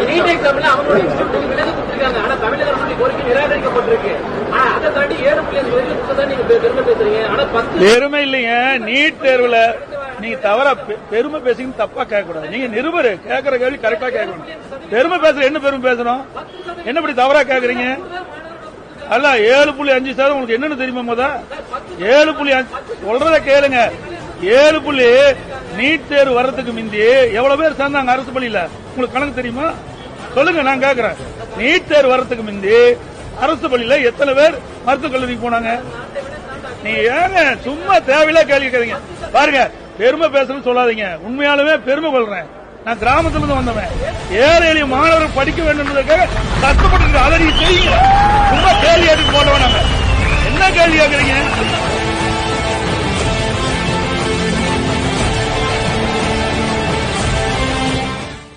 NEET எக்ஸாம்ல அவங்களோட institute விலக்கு கொடுத்திருக்காங்க. ஆனா தமிழக அரசு கோரிக்கை நிராகரிக்கப்பட்டிருக்கு. ஆனா அதை தாண்டி 7.5 வரைக்கும் நீங்க பெருமை பேசுறீங்க. ஆனா 10 பெருமை இல்லைங்க. நீட் தேர்வுல நீங்க தவற பெருமை பேசிங்க தப்பா கேட்க கூடாது. நீங்க நிருபர் கேட்கற கேள்வி கரெக்டா கேட்கணும். பெருமை பேசுற என்ன பெருமை பேசணும்? என்ன இப்படி தவறா கேக்குறீங்க? அல்ல 7.5% உங்களுக்கு என்னன்னு தெரியுமா? முத 7.5 சொல்றத கேளுங்க. 7 நீட் தேர்வு வர்றதுக்கு முந்தி எவ்வளவு பேர் சேர்ந்தாங்க அரசு பள்ளியில? உங்களுக்கு கணக்கு தெரியுமா? சொல்லுங்க, நான் கேக்குறேன். நீட் தேர்வு வர்றதுக்கு முந்தி அரசு பள்ளியில எத்தனை பேர் மருத்துவக் கல்லூரிக்கு போனாங்க? நீ ஏங்க சும்மா தேவையில்ல கேள்வி கேட்கறீங்க? பாருங்க, பெருமை பேசணும்னு சொல்லாதீங்க. உண்மையாலுமே பெருமை கொள்றேன். நான் கிராமத்துல இருந்து வந்தவன். ஏழை எளிய மாணவர்கள் படிக்க வேண்டும்ன்றதுக்காக கஷ்டப்பட்டு அதை நீங்க செய்யுங்க. சும்மா கேள்வி எடுத்து போட்டவன். என்ன கேள்வி கேட்கறீங்க?